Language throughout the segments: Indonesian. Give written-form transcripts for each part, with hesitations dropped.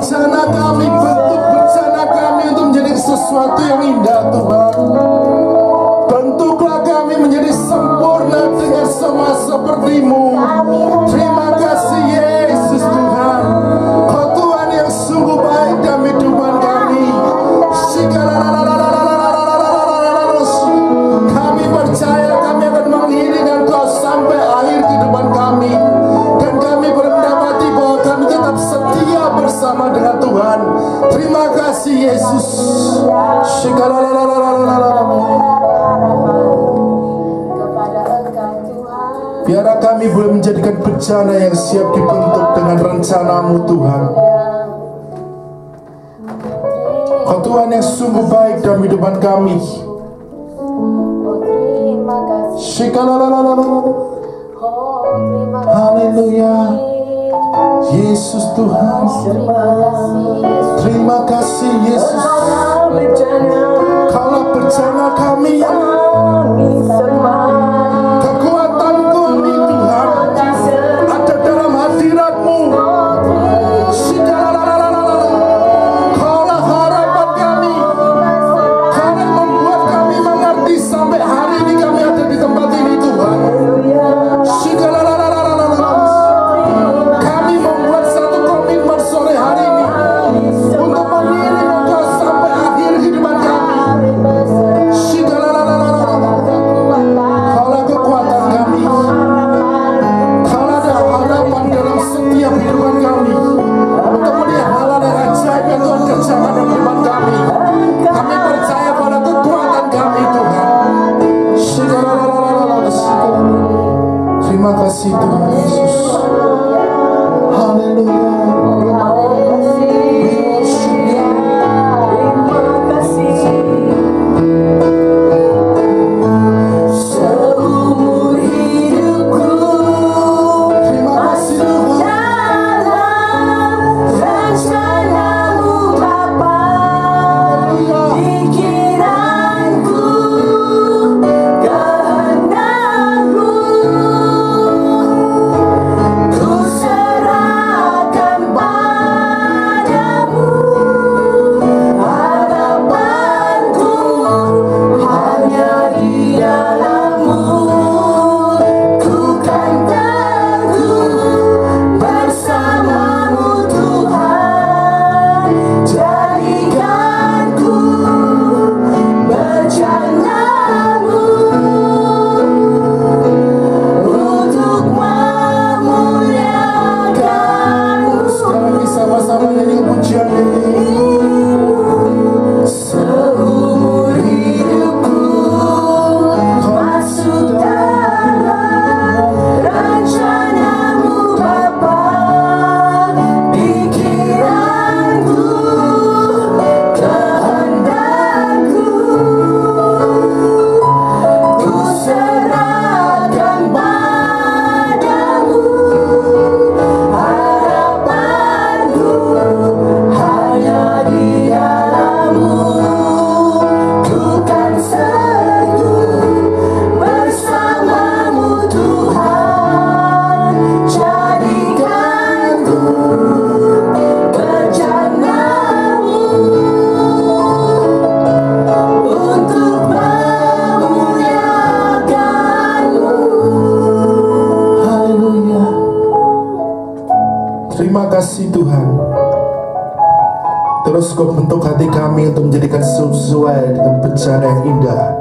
rencana kami, bentuk bencana kami untuk menjadi sesuatu yang indah Tuhan. Bentuklah kami menjadi sempurna dengan sama seperti-Mu. Terima kasih Yesus Tuhan. Kau Tuhan yang sungguh baik dalam kehidupan kami. Kami percaya kami akan mengiringi Kau sampai akhir kehidupan kami. Dan kami mendapati bahwa kami tetap setia bersama dengan Tuhan. Terima kasih Yesus. Biarlah kami boleh menjadikan bencana yang siap dibentuk dengan rencana-Mu Tuhan. Kau Tuhan yang sungguh baik dalam kehidupan kami. Haleluya. Yesus Tuhan. Terima kasih Yesus. Kaulah bencana kami yang kekuatanku ini Tuhan ada dalam hadirat-Mu. Kaulah harapan kami. Kaulah membuat kami mengerti sampai hari ini kami ada di tempat ini Tuhan. Kami membuat satu komitmen sore hari ini untuk mengiring Engkau sampai akhir kehidupan kami. Kaulah kekuatan kami. Kaulah ada harapan dalam setiap kehidupan kami untuk melihat hal-hal yang ajaib yang Tuhan kerjakan dalam kehidupan kami. Kami percaya pada kekuatan kami Tuhan. Terima kasih Tuhan Yesus. Haleluya. Terima kasih Tuhan. Terus Kau bentuk hati kami untuk menjadikan sesuai dengan bencana yang indah,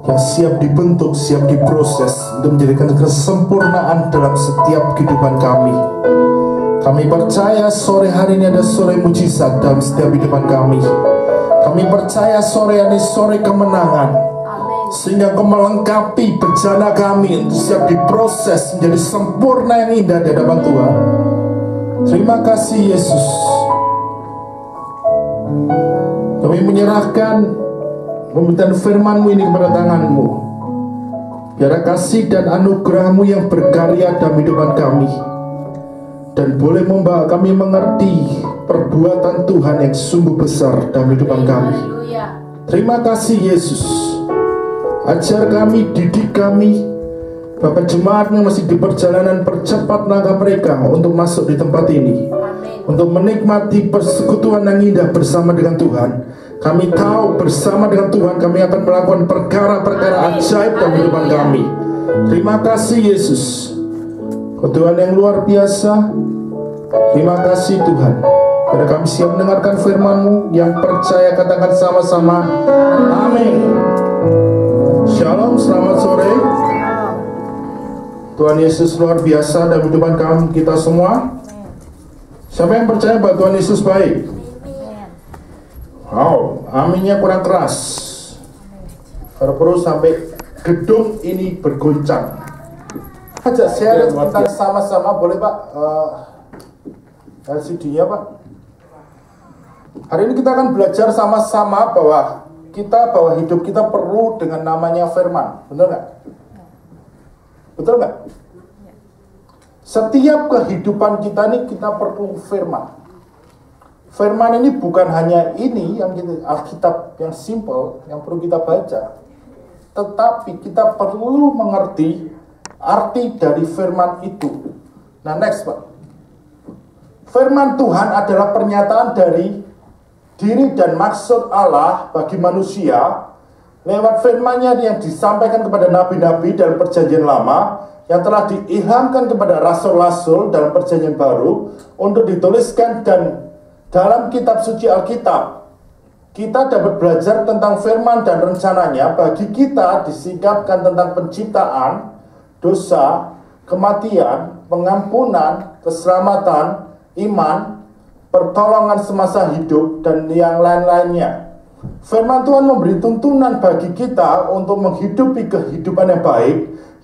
yang siap dibentuk, siap diproses untuk menjadikan kesempurnaan dalam setiap kehidupan kami. Kami percaya sore hari ini ada sore mujizat dalam setiap kehidupan kami. Kami percaya sore ini sore kemenangan, sehingga Kau melengkapi bencana kami untuk siap diproses menjadi sempurna yang indah di hadapan Tuhan. Terima kasih Yesus. Kami menyerahkan pemberitaan firman-Mu ini kepada tangan-Mu. Biar kasih dan anugerah-Mu yang berkarya dalam kehidupan kami, dan boleh membawa kami mengerti perbuatan Tuhan yang sungguh besar dalam kehidupan kami. Terima kasih Yesus. Ajar kami, didik kami. Bapak jemaat yang masih di perjalanan, percepat langkah mereka untuk masuk di tempat ini. untuk menikmati persekutuan yang indah bersama dengan Tuhan. Kami tahu bersama dengan Tuhan kami akan melakukan perkara-perkara ajaib dalam kehidupan kami. Terima kasih Yesus, Tuhan yang luar biasa. Terima kasih Tuhan, karena kami siap mendengarkan firman-Mu. Yang percaya katakan sama-sama amin. Shalom, selamat sore. Tuhan Yesus luar biasa dalam kehidupan kami kita semua. Siapa yang percaya bahwa Tuhan Yesus baik? Wow, aminnya kurang keras. Kalau perlu sampai gedung ini bergoncang. Ajak share tentang sama-sama, boleh Pak? LCD-nya Pak. Hari ini kita akan belajar sama-sama bahwa hidup kita perlu dengan namanya firman. Benar nggak? Betul nggak? Setiap kehidupan kita ini kita perlu firman. Firman ini bukan hanya ini yang Alkitab yang simple yang perlu kita baca, tetapi kita perlu mengerti arti dari firman itu. Nah, next Pak. Firman Tuhan adalah pernyataan dari diri dan maksud Allah bagi manusia lewat firman-Nya yang disampaikan kepada nabi-nabi dalam perjanjian lama, yang telah diilhamkan kepada rasul-rasul dalam perjanjian baru untuk dituliskan dan dalam kitab suci Alkitab. Kita dapat belajar tentang firman dan rencananya bagi kita disingkapkan tentang penciptaan, dosa, kematian, pengampunan, keselamatan, iman, pertolongan semasa hidup, dan yang lain-lainnya. Firman Tuhan memberi tuntunan bagi kita untuk menghidupi kehidupan yang baik,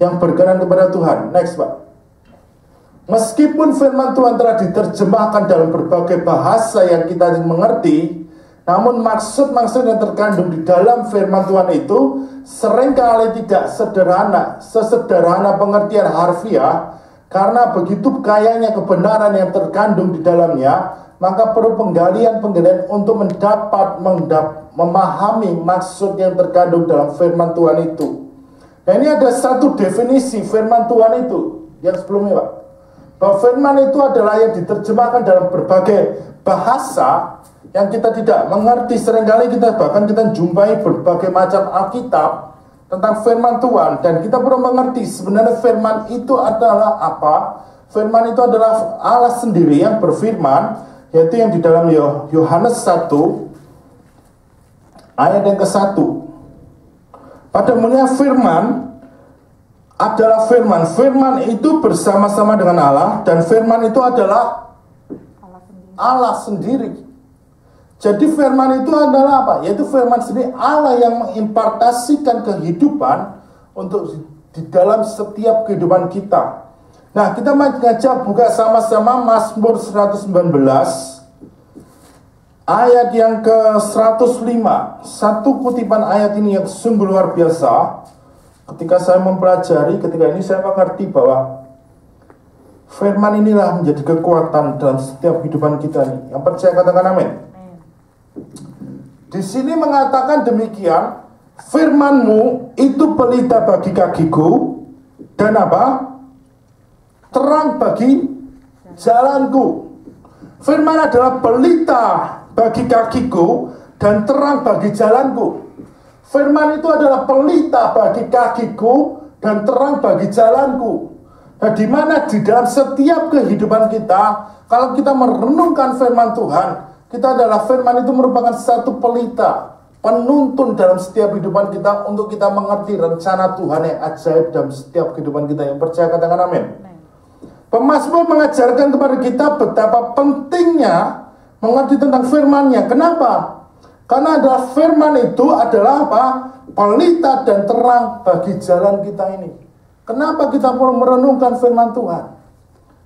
yang berkenan kepada Tuhan. Next Pak. Meskipun firman Tuhan telah diterjemahkan dalam berbagai bahasa yang kita mengerti, namun maksud-maksud yang terkandung di dalam firman Tuhan itu seringkali tidak sesederhana pengertian harfiah. Karena begitu kayanya kebenaran yang terkandung di dalamnya, maka perlu penggalian untuk memahami maksud yang terkandung dalam firman Tuhan itu. Nah, ini ada satu definisi firman Tuhan itu yang sebelumnya Pak, bahwa firman itu adalah yang diterjemahkan dalam berbagai bahasa yang kita tidak mengerti. Seringkali bahkan kita jumpai berbagai macam Alkitab tentang firman Tuhan, dan kita perlu mengerti sebenarnya firman itu adalah apa. Firman itu adalah Allah sendiri yang berfirman, yaitu yang di dalam Yohanes 1 ayat yang ke-1. Pada mulanya firman adalah firman. Firman itu bersama-sama dengan Allah, dan firman itu adalah Allah sendiri. Jadi firman itu adalah apa? Yaitu firman sendiri, Allah yang mengimpartasikan kehidupan untuk di dalam setiap kehidupan kita. Nah, kita mengajak buka sama-sama Mazmur 119 ayat yang ke-105. Satu kutipan ayat ini yang sungguh luar biasa. Ketika saya mempelajari, ketika ini saya mengerti bahwa firman inilah menjadi kekuatan dalam setiap kehidupan kita nih. Yang percaya katakan amin. Di sini mengatakan demikian, firman-Mu itu pelita bagi kakiku dan apa? Terang bagi jalanku. Firman adalah pelita bagi kakiku dan terang bagi jalanku. Firman itu adalah pelita bagi kakiku dan terang bagi jalanku. Nah, di mana di dalam setiap kehidupan kita, kalau kita merenungkan firman Tuhan, kita adalah firman itu merupakan satu pelita, penuntun dalam setiap kehidupan kita untuk kita mengerti rencana Tuhan yang ajaib dalam setiap kehidupan kita. Yang percaya katakan amin. Pemazmur mengajarkan kepada kita betapa pentingnya mengerti tentang firman-Nya. Kenapa? Karena adalah firman itu adalah apa? Pelita dan terang bagi jalan kita ini. Kenapa kita perlu merenungkan firman Tuhan?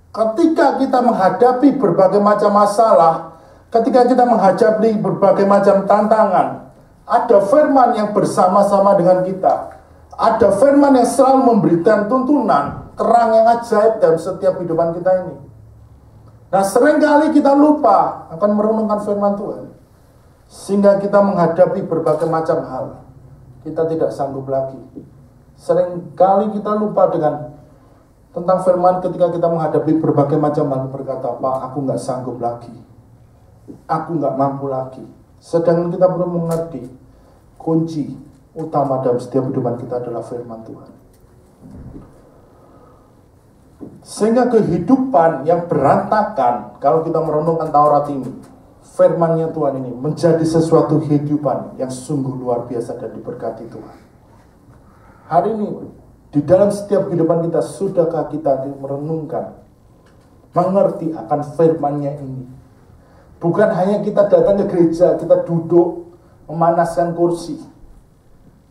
Ketika kita menghadapi berbagai macam masalah, ketika kita menghadapi berbagai macam tantangan, ada firman yang bersama-sama dengan kita. Ada firman yang selalu memberikan tuntunan, terang yang ajaib dalam setiap kehidupan kita ini. Nah, seringkali kita lupa akan merenungkan firman Tuhan, sehingga kita menghadapi berbagai macam hal, kita tidak sanggup lagi. Seringkali kita lupa dengan Tentang firman ketika kita menghadapi berbagai macam hal, berkata, Pak, aku nggak sanggup lagi. Aku nggak mampu lagi. Sedangkan kita perlu mengerti, kunci utama dalam setiap kehidupan kita adalah firman Tuhan. Sehingga kehidupan yang berantakan, kalau kita merenungkan Taurat ini, firman-Nya Tuhan ini menjadi sesuatu kehidupan yang sungguh luar biasa dan diberkati Tuhan. Hari ini, di dalam setiap kehidupan kita, sudahkah kita merenungkan, mengerti akan firman-Nya ini? Bukan hanya kita datang ke gereja, kita duduk, memanaskan kursi,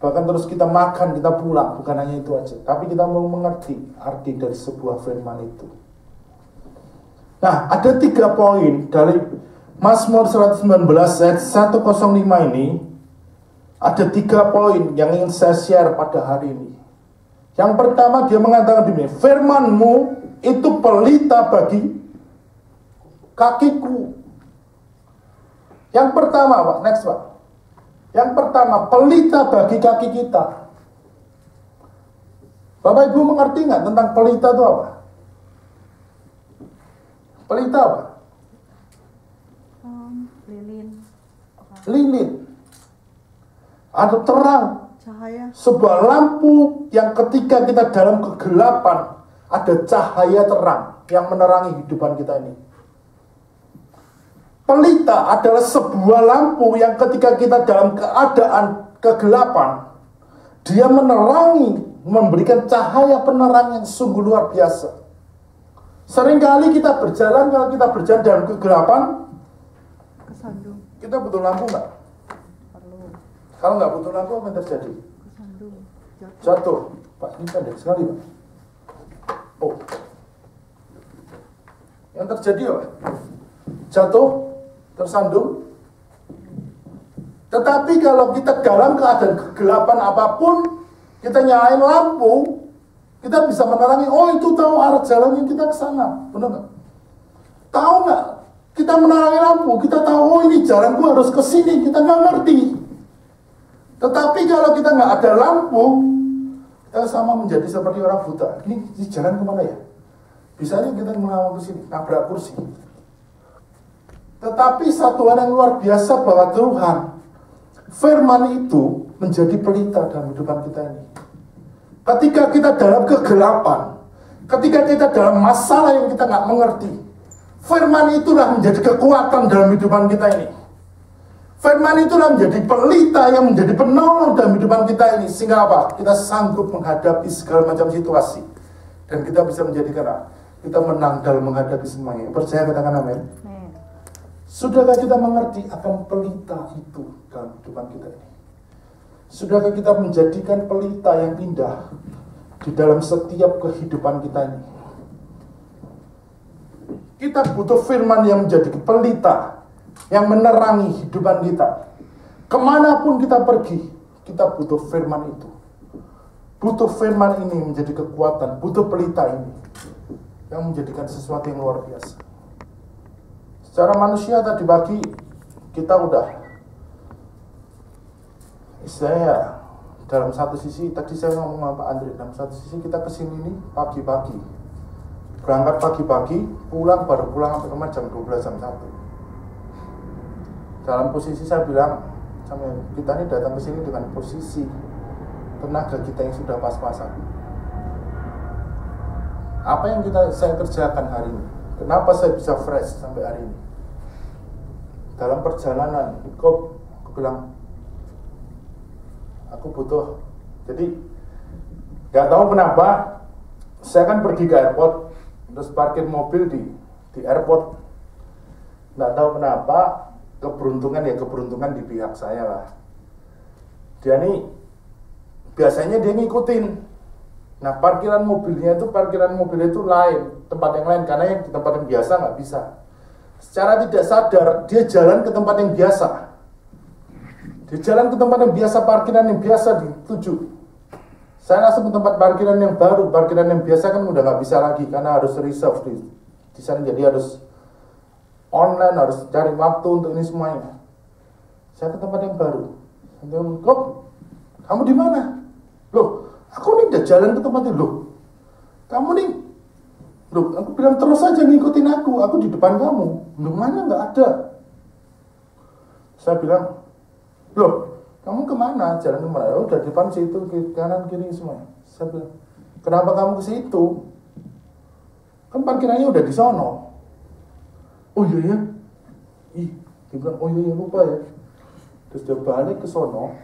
bahkan terus kita makan, kita pulang. Bukan hanya itu aja, tapi kita mau mengerti arti dari sebuah firman itu. Nah, ada 3 poin dari Mazmur 119 ayat 105 ini. Ada 3 poin yang ingin saya share pada hari ini. Yang pertama, dia mengatakan demikian, firman-Mu itu pelita bagi kakiku. Yang pertama, Pak, next Pak. Yang pertama, pelita bagi kaki kita. Bapak Ibu mengerti nggak tentang pelita itu apa? Pelita apa? Lilin. Lilin. Ada terang. Cahaya. Sebuah lampu yang ketika kita dalam kegelapan, ada cahaya terang yang menerangi kehidupan kita ini. Pelita adalah sebuah lampu yang ketika kita dalam keadaan kegelapan, dia menerangi, memberikan cahaya penerang yang sungguh luar biasa. Seringkali kita berjalan, kalau kita berjalan dalam kegelapan, Kesandung. kita butuh lampu nggak? Perlu. Kalau nggak butuh lampu, apa yang terjadi? Kesandung. Jatuh. Pak, ini pendek sekali, Pak. Oh. Yang terjadi apa? Jatuh, tersandung. Tetapi kalau kita dalam keadaan kegelapan apapun, kita nyalain lampu, kita bisa menerangi, oh itu tahu arah jalannya kita ke sana. Benar nggak? Tahu nggak? Kita menerangi lampu, kita tahu, oh ini jalanku harus ke sini, kita nggak ngerti. Tetapi kalau kita nggak ada lampu, kita sama menjadi seperti orang buta. Ini jalan kemana ya? Bisanya kita mengawal ke sini, nabrak kursi. Tetapi satu hal yang luar biasa bahwa Tuhan, firman itu menjadi pelita dalam kehidupan kita ini. Ketika kita dalam kegelapan, ketika kita dalam masalah yang kita nggak mengerti, firman itulah menjadi kekuatan dalam kehidupan kita ini. Firman itulah menjadi pelita yang menjadi penolong dalam kehidupan kita ini. Sehingga apa? Kita sanggup menghadapi segala macam situasi. Dan kita bisa menjadikan kita menang dalam menghadapi semuanya. Percaya, katakan amin. Sudahkah kita mengerti akan pelita itu dalam kehidupan kita ini? Sudahkah kita menjadikan pelita yang indah di dalam setiap kehidupan kita ini? Kita butuh firman yang menjadi pelita, yang menerangi kehidupan kita. Kemanapun kita pergi, kita butuh firman itu. Butuh firman ini menjadi kekuatan, butuh pelita ini yang menjadikan sesuatu yang luar biasa. Secara manusia tadi pagi kita udah, saya dalam satu sisi, tadi saya ngomong sama Pak Andre, dalam satu sisi kita kesini nih pagi-pagi, berangkat pagi-pagi, pulang baru pulang sampai rumah jam 12 jam 1. Dalam posisi saya bilang sama kita ini datang ke sini dengan posisi tenaga kita yang sudah pas-pasan. Apa yang saya kerjakan hari ini? Kenapa saya bisa fresh sampai hari ini? Dalam perjalanan, aku bilang, aku butuh. Jadi, gak tahu kenapa, saya kan pergi ke airport, terus parkir mobil di airport. Gak tahu kenapa, keberuntungan di pihak saya lah. Dia nih, biasanya dia ngikutin. Nah, parkiran mobilnya itu lain, tempat yang lain, karena yang di tempat yang biasa nggak bisa. Secara tidak sadar, dia jalan ke tempat yang biasa. Dia jalan ke tempat yang biasa, parkiran yang biasa dituju. Saya langsung ke tempat parkiran yang baru, parkiran yang biasa kan udah nggak bisa lagi, karena harus reserve di sana, jadi harus online, harus cari waktu untuk ini semuanya. Saya ke tempat yang baru. Kok, kamu di mana? Loh, aku nih udah jalan ke tempat itu. Loh, kamu nih Loh, aku bilang terus aja ngikutin aku di depan kamu. Loh, mana nggak ada. Saya bilang, loh, kamu kemana? Jalan kemana? Oh, udah depan situ, kanan kiri semua. Saya bilang, kenapa kamu ke situ? Kan parkirannya udah di sono. Oh iya ya. Dia bilang, oh iya lupa ya. Terus dia balik ke sono.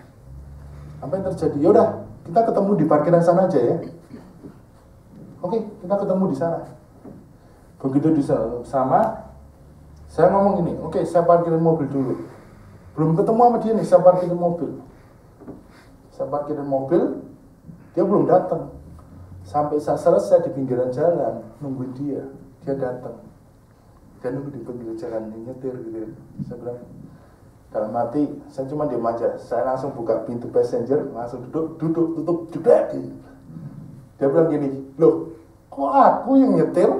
Apa yang terjadi? Yaudah, kita ketemu di parkiran sana aja ya. Oke, kita ketemu di sana. Begitu di sana, saya ngomong gini, oke, saya parkirin mobil dulu. Belum ketemu sama dia nih, saya parkirin mobil. Saya parkirin mobil, dia belum datang. Sampai saya selesai di pinggiran jalan, nungguin dia datang. Dia nunggu di pinggir jalan, nyetir gitu. Saya bilang, dalam hati, saya cuma diam aja. Saya langsung buka pintu passenger, langsung duduk, tutup, jebret. Dia bilang gini, loh, kok aku yang nyetir?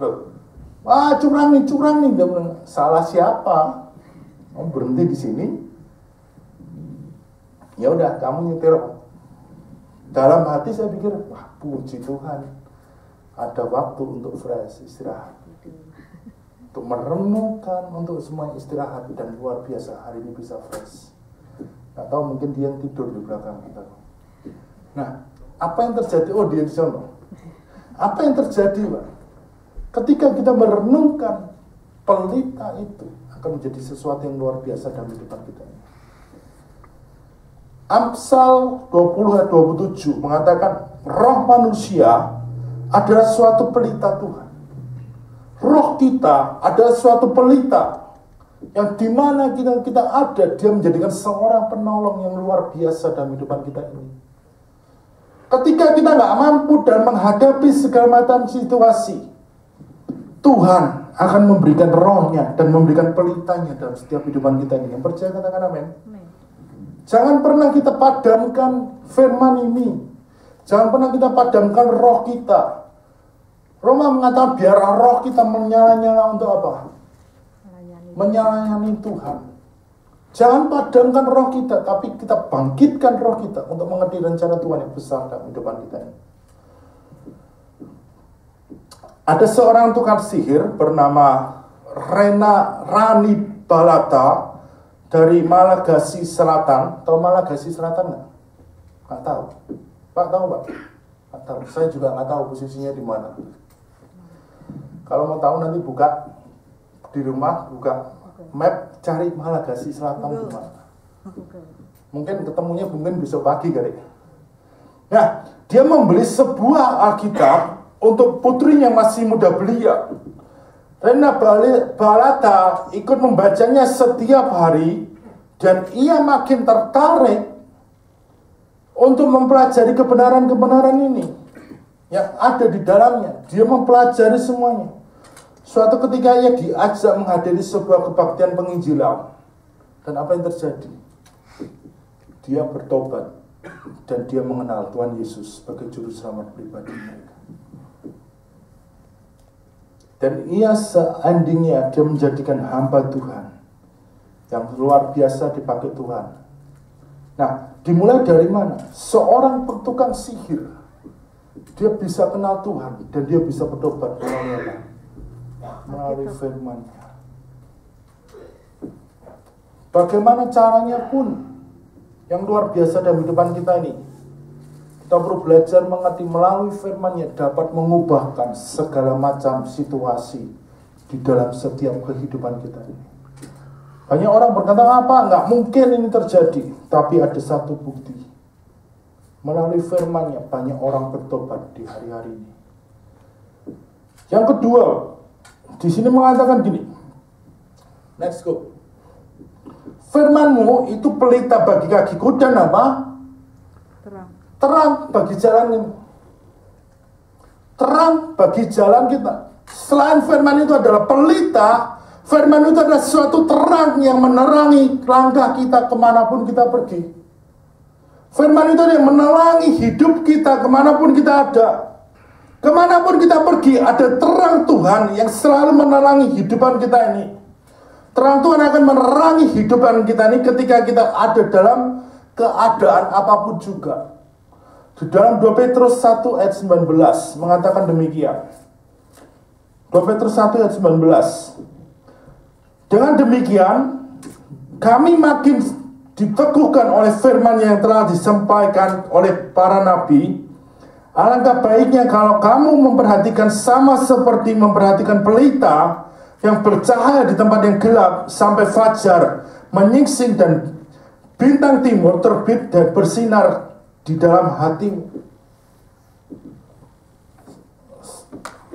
Loh, curang nih. Dia bilang, salah siapa? Kamu berhenti di sini. Ya udah, kamu nyetir. Dalam hati saya pikir, wah puji Tuhan, ada waktu untuk fresh, istirahat, untuk merenungkan, untuk semua istirahat, dan luar biasa hari ini bisa fresh. Nggak tahu mungkin dia yang tidur di belakang kita. Nah, apa yang terjadi? Oh, dia di sana. Apa yang terjadi, Pak? Ketika kita merenungkan pelita itu akan menjadi sesuatu yang luar biasa dalam kehidupan kita. Amsal 20 ayat 27 mengatakan roh manusia adalah suatu pelita Tuhan. Roh kita adalah suatu pelita yang dimana kita ada, dia menjadikan seorang penolong yang luar biasa dalam kehidupan kita ini. Ketika kita nggak mampu dan menghadapi segala macam situasi, Tuhan akan memberikan rohnya dan memberikan pelitanya dalam setiap kehidupan kita ini. Yang percaya katakan amin. Jangan pernah kita padamkan firman ini. Jangan pernah kita padamkan roh kita. Roma mengatakan biar roh kita menyala-nyala untuk apa? Menyala-nyala Tuhan. Jangan padamkan roh kita, tapi kita bangkitkan roh kita untuk mengerti rencana Tuhan yang besar dalam kehidupan kita ini. Ada seorang tukang sihir bernama Rani Balata dari Malagasy Selatan. Tahu Malagasy Selatan nggak? Nggak tahu. Pak tahu Pak? Nggak tahu. Saya juga nggak tahu posisinya di mana. Kalau mau tahu nanti buka di rumah, buka map, cari Malagasy Selatan di mana. Mungkin ketemunya mungkin besok pagi kali. Nah, dia membeli sebuah Alkitab untuk putrinya masih muda belia. Rena Balata ikut membacanya setiap hari dan ia makin tertarik untuk mempelajari kebenaran-kebenaran ini yang ada di dalamnya. Dia mempelajari semuanya. Suatu ketika ia diajak menghadiri sebuah kebaktian penginjilan. Dan apa yang terjadi? Dia bertobat dan dia mengenal Tuhan Yesus sebagai juru selamat pribadinya. Dan ia seandainya dia menjadikan hamba Tuhan yang luar biasa dipakai Tuhan. Nah, dimulai dari mana? Seorang tukang sihir, dia bisa kenal Tuhan dan dia bisa bertobat melalui firman-Nya. Bagaimana caranya pun yang luar biasa dalam kehidupan kita ini, kita perlu belajar mengerti melalui firman-Nya dapat mengubahkan segala macam situasi di dalam setiap kehidupan kita ini. Banyak orang berkata, apa? Nggak mungkin ini terjadi. Tapi ada satu bukti. Melalui firman-Nya banyak orang bertobat di hari-hari ini. Yang kedua, di sini mengatakan gini. Let's go. Firman-Mu itu pelita bagi kakiku dan apa? Terang bagi jalan ini. Terang bagi jalan kita. Selain firman itu adalah pelita, firman itu adalah suatu terang yang menerangi langkah kita kemanapun kita pergi. Firman itu yang menerangi hidup kita kemanapun kita ada. Kemanapun kita pergi, ada terang Tuhan yang selalu menerangi hidupan kita ini. Terang Tuhan akan menerangi hidupan kita ini ketika kita ada dalam keadaan apapun juga. Di dalam 2 Petrus 1 ayat 19 mengatakan demikian. 2 Petrus 1 ayat 19. Dengan demikian, kami makin diteguhkan oleh firman yang telah disampaikan oleh para nabi. Alangkah baiknya kalau kamu memperhatikan sama seperti memperhatikan pelita yang bercahaya di tempat yang gelap sampai fajar menyingsing dan bintang timur terbit dan bersinar di dalam hatimu.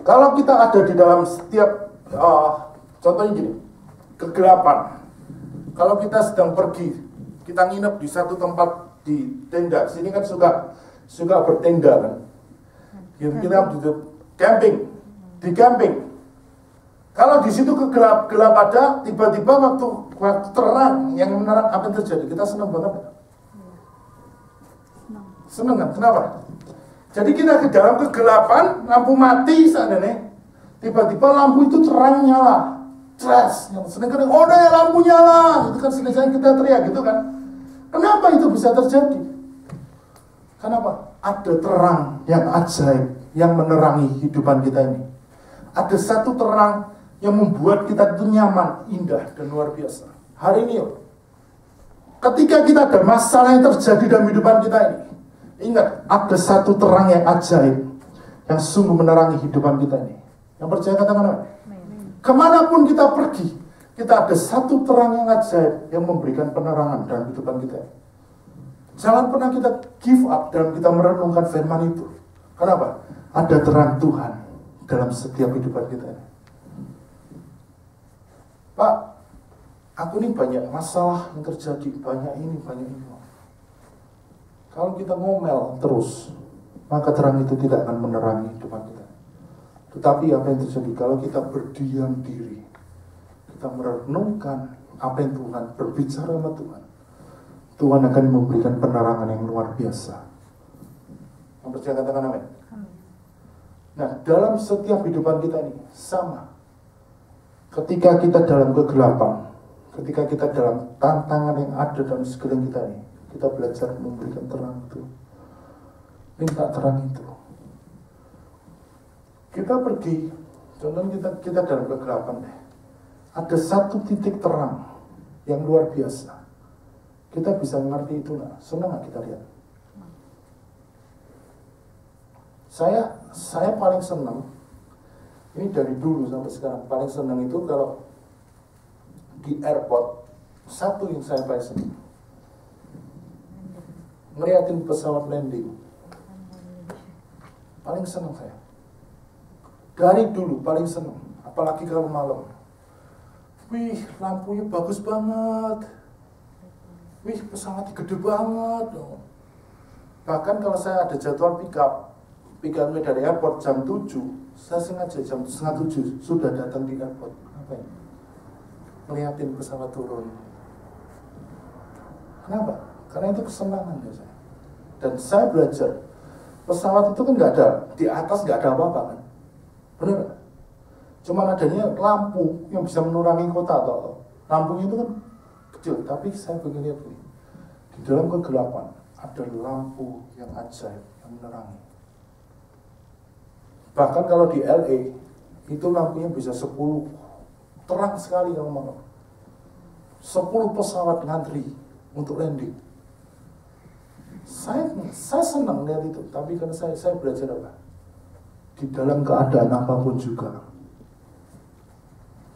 Kalau kita ada di dalam setiap contohnya gini, kegelapan. Kalau kita sedang pergi, kita nginep di satu tempat di tenda. Sini kan suka bertenda kan. Kita camping, di camping. Kalau di situ gelap ada, tiba-tiba waktu terang yang menerang, apa yang terjadi? Kita senang banget. Senang kan? Kenapa? Jadi kita ke dalam kegelapan, lampu mati seandainya, tiba-tiba lampu itu terang nyala. Sedangkan oh ya lampu nyala, itu kan sedangkan kita teriak gitu kan. Kenapa itu bisa terjadi? Kenapa? Ada terang yang ajaib yang menerangi hidupan kita ini. Ada satu terang yang membuat kita itu nyaman, indah dan luar biasa. Hari ini ketika kita ada masalah yang terjadi dalam hidupan kita ini, ingat ada satu terang yang ajaib yang sungguh menerangi hidupan kita ini. Yang percaya katakan apa? Kemanapun kita pergi, kita ada satu terang yang ajaib yang memberikan penerangan dalam kehidupan kita. Jangan pernah kita give up dalam kita merenungkan firman itu. Kenapa? Ada terang Tuhan dalam setiap kehidupan kita. Pak, aku ini banyak masalah yang terjadi, banyak ini. Kalau kita ngomel terus, maka terang itu tidak akan menerangi kehidupan kita. Tetapi apa yang terjadi kalau kita berdiam diri, kita merenungkan apa yang Tuhan berbicara sama Tuhan, Tuhan akan memberikan penerangan yang luar biasa. Yang percaya katakan amin. Nah, dalam setiap kehidupan kita ini sama. Ketika kita dalam kegelapan, ketika kita dalam tantangan yang ada dalam sekeliling kita ini, kita belajar memberikan terang itu. Minta terang itu. Kita pergi, contohnya kita dalam kegelapan deh. Ada satu titik terang yang luar biasa. Kita bisa mengerti itu, nah. Senang gak kita lihat? Saya paling senang, ini dari dulu sampai sekarang, paling senang itu kalau di airport, satu yang saya paling senang, ngeliatin pesawat landing. Paling senang saya. Dari dulu paling senang, apalagi kalau malam. Wih, lampunya bagus banget. Wih, pesawatnya gede banget. Bahkan kalau saya ada jadwal pick up-nya dari airport jam 7, saya sengaja jam 6:30 sudah datang di airport. Apa ya? Ngeliatin pesawat turun. Kenapa? Karena itu kesenangan ya saya. Dan saya belajar, pesawat itu kan nggak ada, di atas nggak ada apa-apa kan. Benar? Cuma adanya lampu yang bisa menerangi kota atau lampunya itu kan kecil, tapi saya pengen lihat ini. Di dalam kegelapan ada lampu yang ajaib yang menerangi. Bahkan kalau di LA itu lampunya bisa 10, terang sekali kalau mau. 10 pesawat ngantri untuk landing. Saya senang lihat itu, tapi karena saya belajar apa? Di dalam keadaan apapun juga,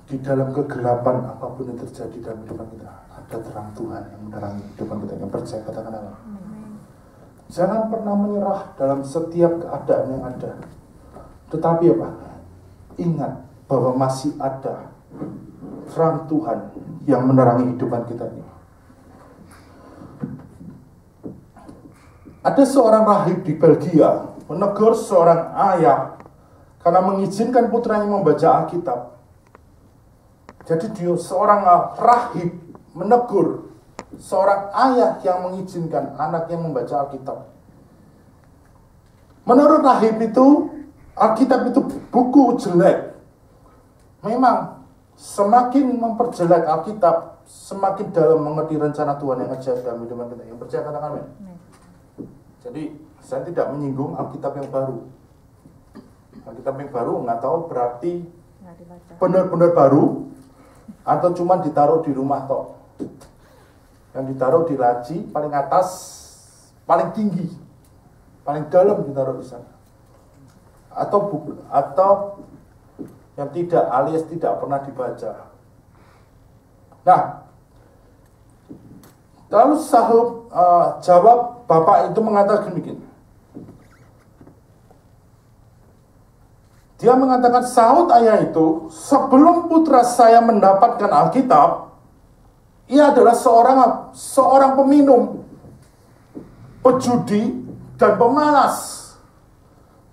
di dalam kegelapan apapun yang terjadi dalam kehidupan kita, ada terang Tuhan yang menerangi kehidupan kita. Yang percaya katakan apa? Jangan pernah menyerah dalam setiap keadaan yang ada. Tetapi apa? Ingat bahwa masih ada terang Tuhan yang menerangi kehidupan kita ini. Ada seorang rahib di Belgia menegur seorang ayah karena mengizinkan putranya membaca Alkitab. Jadi seorang rahib menegur seorang ayah yang mengizinkan anaknya membaca Alkitab. Menurut rahib itu, Alkitab itu buku jelek. Memang semakin memperjelek Alkitab, semakin dalam mengerti rencana Tuhan yang ajaib dalam hidup kita. Yang percaya katakan amin. Jadi saya tidak menyinggung Alkitab yang baru. Alkitab yang baru nggak tahu berarti Nggak dibaca. benar-benar baru atau cuma ditaruh di rumah tok. Yang ditaruh di laci paling atas, paling tinggi, paling dalam ditaruh di sana. Atau yang tidak, alias tidak pernah dibaca. Nah, lalu jawab bapak itu mengatakan demikian. Dia mengatakan, sahut ayah itu, sebelum putra saya mendapatkan Alkitab, ia adalah seorang peminum, pejudi, dan pemalas.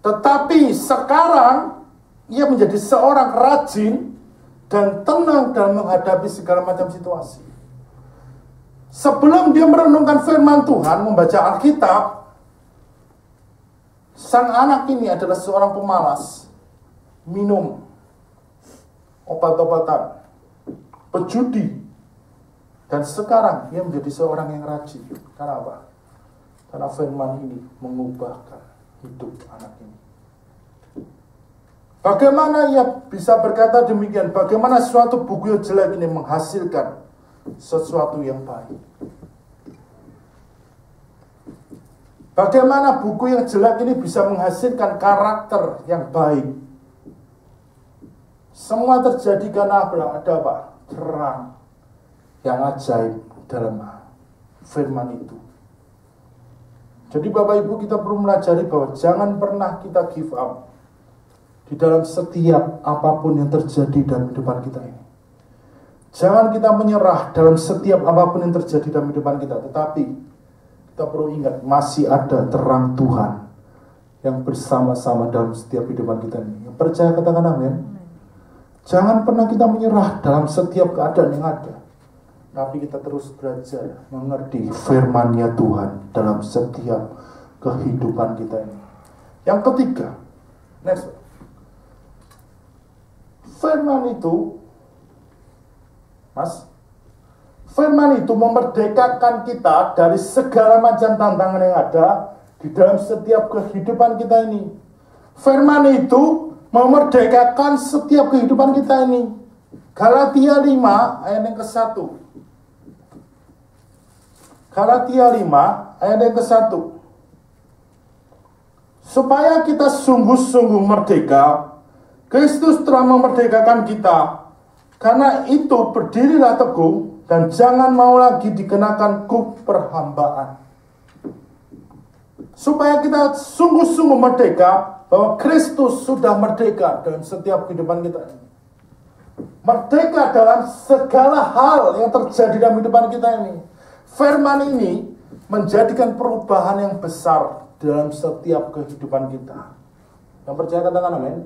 Tetapi sekarang ia menjadi seorang rajin dan tenang dalam menghadapi segala macam situasi. Sebelum dia merenungkan firman Tuhan, membaca Alkitab, sang anak ini adalah seorang pemalas, minum obat-obatan, pejudi, dan sekarang ia menjadi seorang yang rajin. Karena apa? Karena firman ini mengubahkan hidup anak ini. Bagaimana ia bisa berkata demikian? Bagaimana suatu buku yang jelek ini menghasilkan sesuatu yang baik? Bagaimana buku yang jelek ini bisa menghasilkan karakter yang baik? Semua terjadi karena ada apa? Terang yang ajaib dalam firman itu. Jadi Bapak Ibu, kita perlu melajari bahwa jangan pernah kita give up di dalam setiap apapun yang terjadi dalam kehidupan kita ini. Jangan kita menyerah dalam setiap apapun yang terjadi dalam kehidupan kita. Tetapi kita perlu ingat, masih ada terang Tuhan yang bersama-sama dalam setiap kehidupan kita ini. Yang percaya katakan amin. Jangan pernah kita menyerah dalam setiap keadaan yang ada. Tapi kita terus belajar mengerti firman-Nya Tuhan dalam setiap kehidupan kita ini. Yang ketiga, next. Firman itu, firman itu memerdekakan kita dari segala macam tantangan yang ada di dalam setiap kehidupan kita ini. Firman itu memerdekakan setiap kehidupan kita ini. Galatia 5 ayat yang ke-1. Galatia 5 ayat yang ke-1. Supaya kita sungguh-sungguh merdeka, Kristus telah memerdekakan kita. Karena itu berdirilah teguh dan jangan mau lagi dikenakan kuk perhambaan. Supaya kita sungguh-sungguh merdeka, bahwa Kristus sudah merdeka dalam setiap kehidupan kita. Merdeka dalam segala hal yang terjadi dalam kehidupan kita ini. Firman ini menjadikan perubahan yang besar dalam setiap kehidupan kita. Yang percaya katakan amin.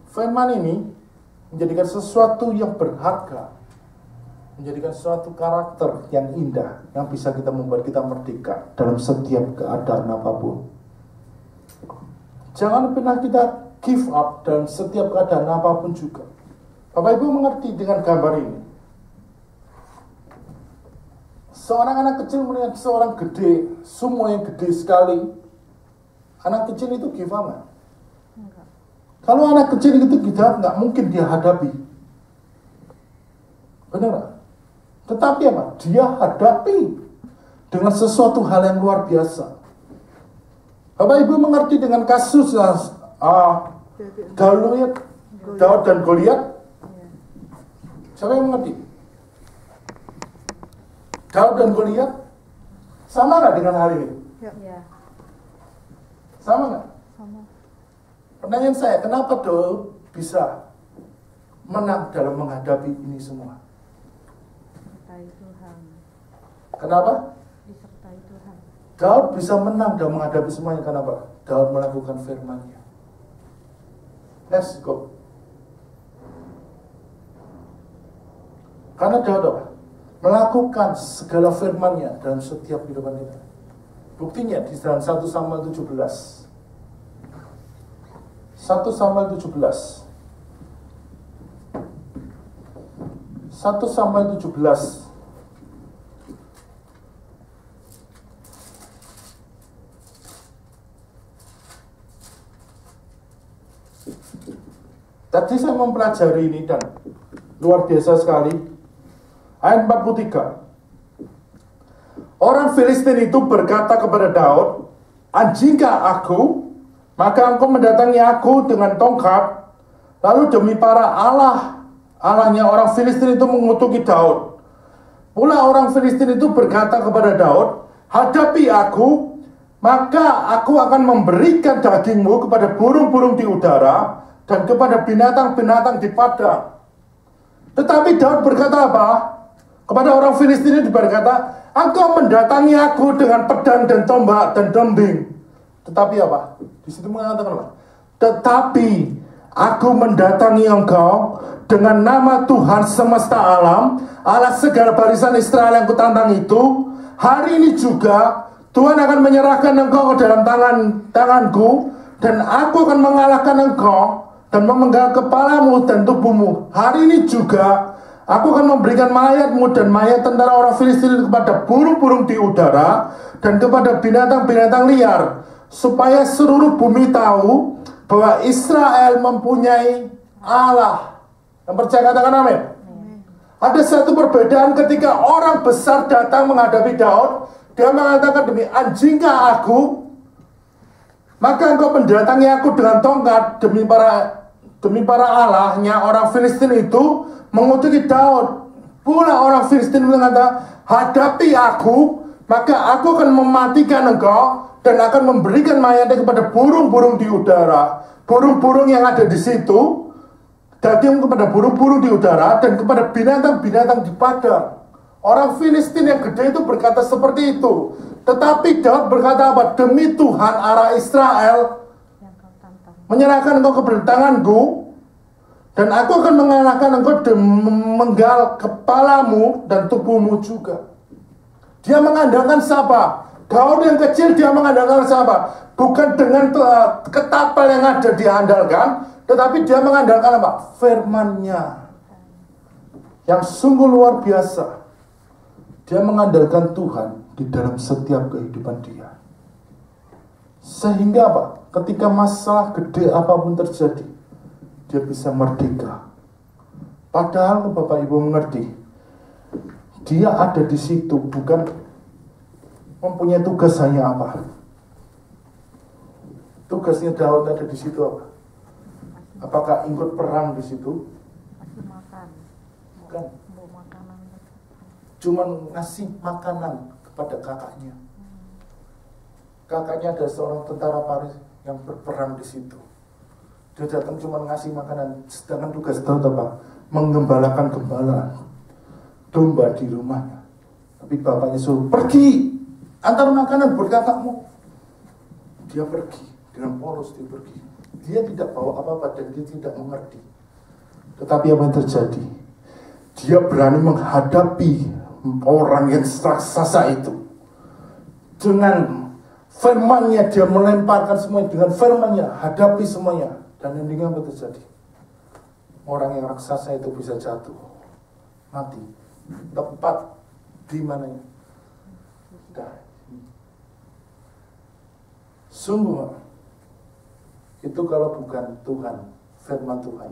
Firman ini menjadikan sesuatu yang berharga, menjadikan suatu karakter yang indah, yang bisa kita membuat kita merdeka dalam setiap keadaan apapun. Jangan pernah kita give up dalam setiap keadaan apapun juga. Bapak Ibu mengerti dengan gambar ini. Seorang anak kecil melihat seorang gede, semua yang gede sekali. Anak kecil itu give up nggak? Enggak. Kalau anak kecil itu give up, nggak mungkin dia hadapi. Benar nggak? Tetapi apa? Dia hadapi dengan sesuatu hal yang luar biasa. Bapak Ibu mengerti dengan kasus Daud dan Goliat? Siapa yang mengerti? Daud dan Goliat sama nggak dengan hal ini? Ya. Sama nggak? Sama. Pertanyaan saya, kenapa Daud bisa menang dalam menghadapi ini semua? Disertai Tuhan. Kenapa? Disertai Tuhan. Daud bisa menang dalam menghadapi semuanya. Kenapa? Daud melakukan firman-Nya. Let's go. Karena Daud apa? Melakukan segala firman-Nya dalam setiap kehidupan kita. Buktinya di dalam 1 Samuel 17. 1 Samuel 17. 1 Samuel 17. mempelajari ini dan luar biasa sekali. Ayat 43. Orang Filistin itu berkata kepada Daud, "Anjingkah aku? Maka engkau mendatangi aku dengan tongkat." Lalu demi para Allahnya orang Filistin itu mengutuki Daud. Pula orang Filistin itu berkata kepada Daud, "Hadapi aku, maka aku akan memberikan dagingmu kepada burung-burung di udara dan kepada binatang-binatang di padang." Tetapi Daud berkata apa? Kepada orang Filistin itu berkata, "Engkau mendatangi aku dengan pedang dan tombak dan dembing." Tetapi apa? Di situ mengatakan apa? Tetapi aku mendatangi engkau dengan nama Tuhan semesta alam, Allah segala barisan Israel yang kutantang itu. Hari ini juga Tuhan akan menyerahkan engkau ke dalam tanganku, dan aku akan mengalahkan engkau dan memenggal kepalamu dan tubuhmu. Hari ini juga aku akan memberikan mayatmu dan mayat tentara orang Filistin kepada burung-burung di udara dan kepada binatang-binatang liar, supaya seluruh bumi tahu bahwa Israel mempunyai Allah. Yang percaya katakan amin. Ada satu perbedaan ketika orang besar datang menghadapi Daud. Dia mengatakan, "Demi anjingkah aku? Maka engkau mendatangi aku dengan tongkat." Demi para Allahnya orang Filistin itu mengutuki Daud. Pula orang Filistin mengatakan, "Hadapi aku, maka aku akan mematikan engkau dan akan memberikan mayatnya kepada burung-burung di udara." Burung-burung yang ada di situ, daging kepada burung-burung di udara dan kepada binatang-binatang di padang. Orang Filistin yang gede itu berkata seperti itu. Tetapi Daud berkata apa? "Demi Tuhan Allah Israel yang kau tantang, menyerahkan engkau ke tanganku, dan aku akan mengalahkan engkau dan memenggal kepalamu dan tubuhmu juga." Dia mengandalkan siapa? Daud yang kecil, dia mengandalkan siapa? Bukan dengan ketapel yang ada diandalkan, tetapi dia mengandalkan apa? Firman-Nya yang sungguh luar biasa. Dia mengandalkan Tuhan di dalam setiap kehidupan dia. Sehingga apa? Ketika masalah gede apapun terjadi, dia bisa merdeka. Padahal Bapak Ibu mengerti, dia ada di situ bukan mempunyai tugas hanya apa. Tugasnya Daud ada di situ apa? Apakah ikut perang di situ? kasih makan, Bukan. bawa makanan. Cuma ngasih makanan kepada kakaknya. Kakaknya ada seorang tentara Paris yang berperang di situ. Dia datang cuma ngasih makanan. Sedangkan tugas Daud apa? Menggembalakan gembala domba di rumahnya. Tapi bapaknya suruh pergi, antar makanan buat kakakmu. Dia pergi dengan polos, dia pergi. Dia tidak bawa apa-apa dan dia tidak mengerti. Tetapi apa yang terjadi? Dia berani menghadapi orang yang raksasa itu. Dengan firman-Nya dia melemparkan semuanya. Dengan firman-Nya hadapi semuanya. Dan endingnya apa terjadi? Orang yang raksasa itu bisa jatuh, mati. Tepat di mananya? Sungguh itu kalau bukan Tuhan, firman Tuhan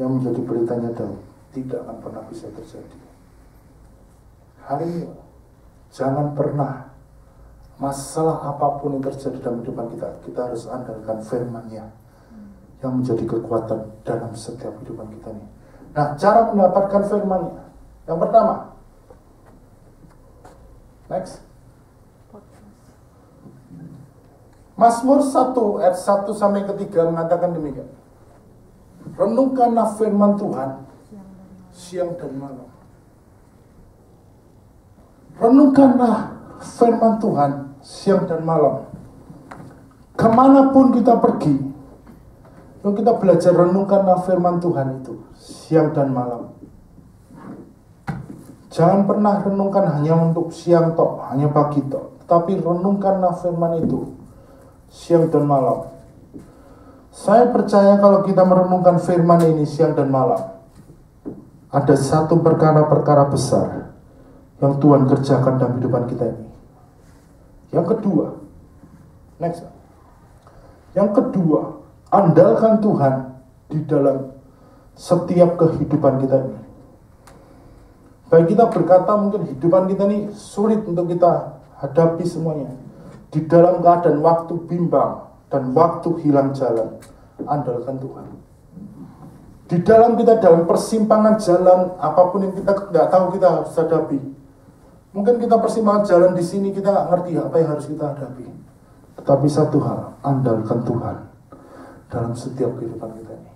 yang menjadi beritanya Daud, tidak akan pernah bisa terjadi. Hari ini jangan pernah masalah apapun yang terjadi dalam kehidupan kita harus andalkan firman-Nya yang menjadi kekuatan dalam setiap kehidupan kita ini. Nah, cara mendapatkan firman-Nya, yang pertama, next, Mazmur 1 ayat 1 sampai 3 mengatakan demikian. Renungkanlah firman Tuhan siang dan malam. Renungkanlah firman Tuhan siang dan malam. Kemanapun kita pergi, yuk kita belajar renungkanlah firman Tuhan itu siang dan malam. Jangan pernah renungkan hanya untuk siang tok, hanya pagi tok, tapi renungkanlah firman itu siang dan malam. Saya percaya kalau kita merenungkan firman ini siang dan malam, ada satu perkara-perkara besar yang Tuhan kerjakan dalam kehidupan kita ini. Yang kedua, next. Yang kedua, andalkan Tuhan di dalam setiap kehidupan kita ini. Baik kita berkata mungkin kehidupan kita ini sulit untuk kita hadapi semuanya. Di dalam keadaan waktu bimbang dan waktu hilang jalan, andalkan Tuhan. Di dalam kita dalam persimpangan jalan, apapun yang kita tidak tahu kita harus hadapi. Mungkin kita persimpangan jalan di sini kita nggak ngerti apa yang harus kita hadapi. Tetapi satu hal, andalkan Tuhan dalam setiap kehidupan kita ini.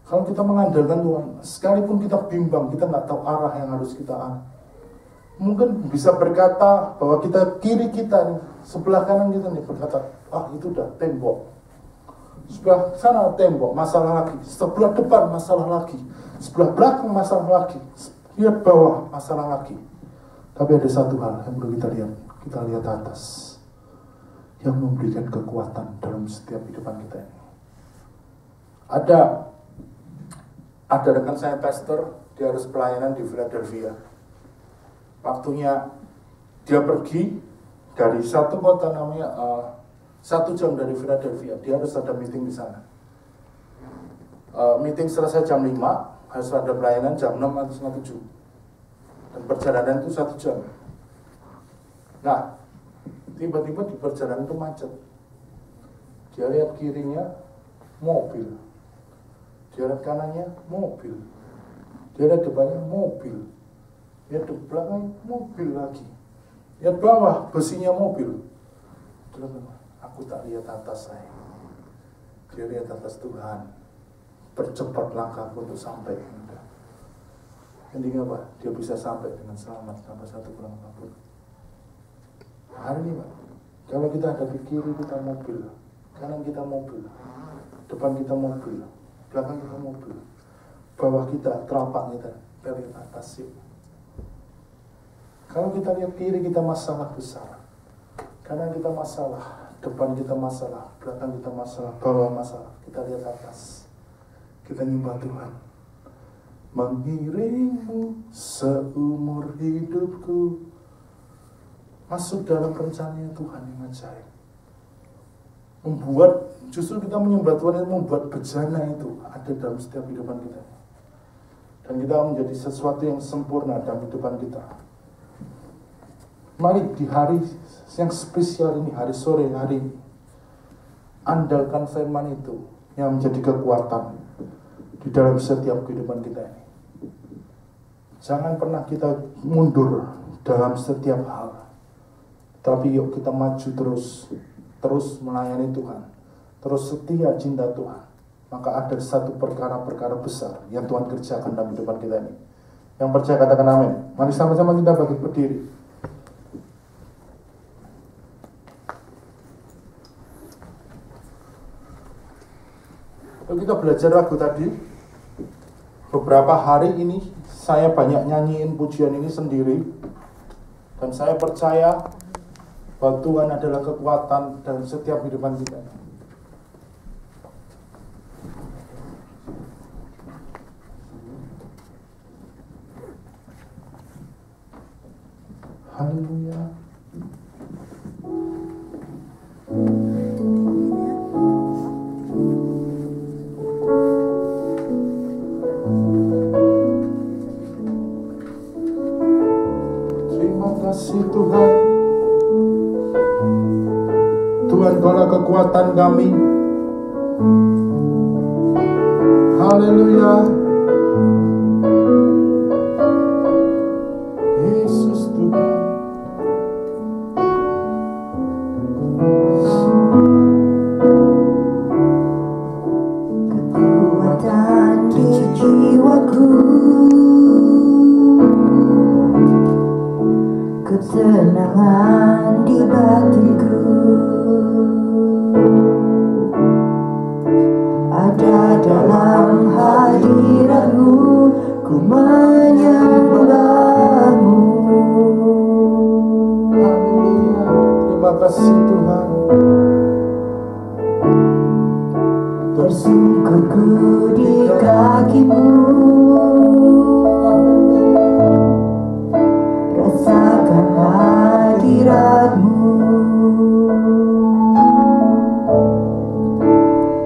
Kalau kita mengandalkan Tuhan, sekalipun kita bimbang, kita nggak tahu arah yang harus kita ambil. Mungkin bisa berkata bahwa kita kiri kita nih, sebelah kanan kita nih berkata, itu udah tembok. Sebelah sana tembok, masalah lagi. Sebelah depan masalah lagi. Sebelah belakang masalah lagi. Lihat bawah masalah lagi. Tapi ada satu hal yang perlu kita lihat. Kita lihat atas. Yang memberikan kekuatan dalam setiap kehidupan kita ini. Ada rekan saya pastor, dia harus pelayanan di Philadelphia. Waktunya dia pergi dari satu kota namanya 1 jam dari Philadelphia, dia harus ada meeting di sana. Meeting selesai jam 5, harus ada pelayanan jam 6 atau setengah 7. Dan perjalanan itu 1 jam. Nah, tiba-tiba di perjalanan itu macet. Dia lihat kirinya mobil, dia lihat kanannya mobil, dia lihat depannya mobil, dia lihat belakangnya mobil lagi, lihat bawah besinya mobil. Aku tak lihat atas saya. Dia lihat atas Tuhan. Percepat langkahku untuk sampai. Endingnya apa? Dia bisa sampai dengan selamat tanpa satu kurang apapun. Hari ini Pak, kalau kita ada di kiri kita mobil, kanan kita mobil, depan kita mobil, belakang kita mobil, bawah kita, telapak kita lihat atas sih. Kalau kita lihat kiri kita masalah besar, kanan kita masalah, depan kita masalah, belakang kita masalah, bawah masalah. Kita lihat atas, kita nyembah Tuhan. Mengiringmu seumur hidupku, masuk dalam rencananya Tuhan yang ajaib. Justru kita menyembah Tuhan yang membuat bejana itu ada dalam setiap kehidupan kita. Dan kita menjadi sesuatu yang sempurna dalam kehidupan kita. Mari di hari yang spesial ini, hari sore hari ini, andalkan firman itu yang menjadi kekuatan di dalam setiap kehidupan kita ini. Jangan pernah kita mundur dalam setiap hal, tapi yuk kita maju terus melayani Tuhan, terus setia cinta Tuhan. Maka ada satu perkara-perkara besar yang Tuhan kerjakan dalam kehidupan kita ini. Yang percaya katakan amin. Mari sama-sama kita bangkit berdiri. Kita belajar lagu tadi. Beberapa hari ini saya banyak nyanyiin pujian ini sendiri. Dan saya percaya bahwa Tuhan adalah kekuatan dalam setiap kehidupan kita. Haleluya. Kasih Tuhan, Tuhan Kaulah kekuatan kami. Haleluya. Yesus Tuhan. Kekuatan di jiwaku, ketenangan di batinku, ada dalam hadirat-Mu, ku menyembah-Mu. Terima kasih Tuhan. Tersungkurku di kaki-Mu, rasakan hadirat-Mu.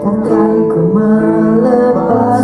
Takkan ku melepas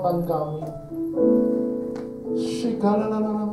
harapan kami. Shikalalalala.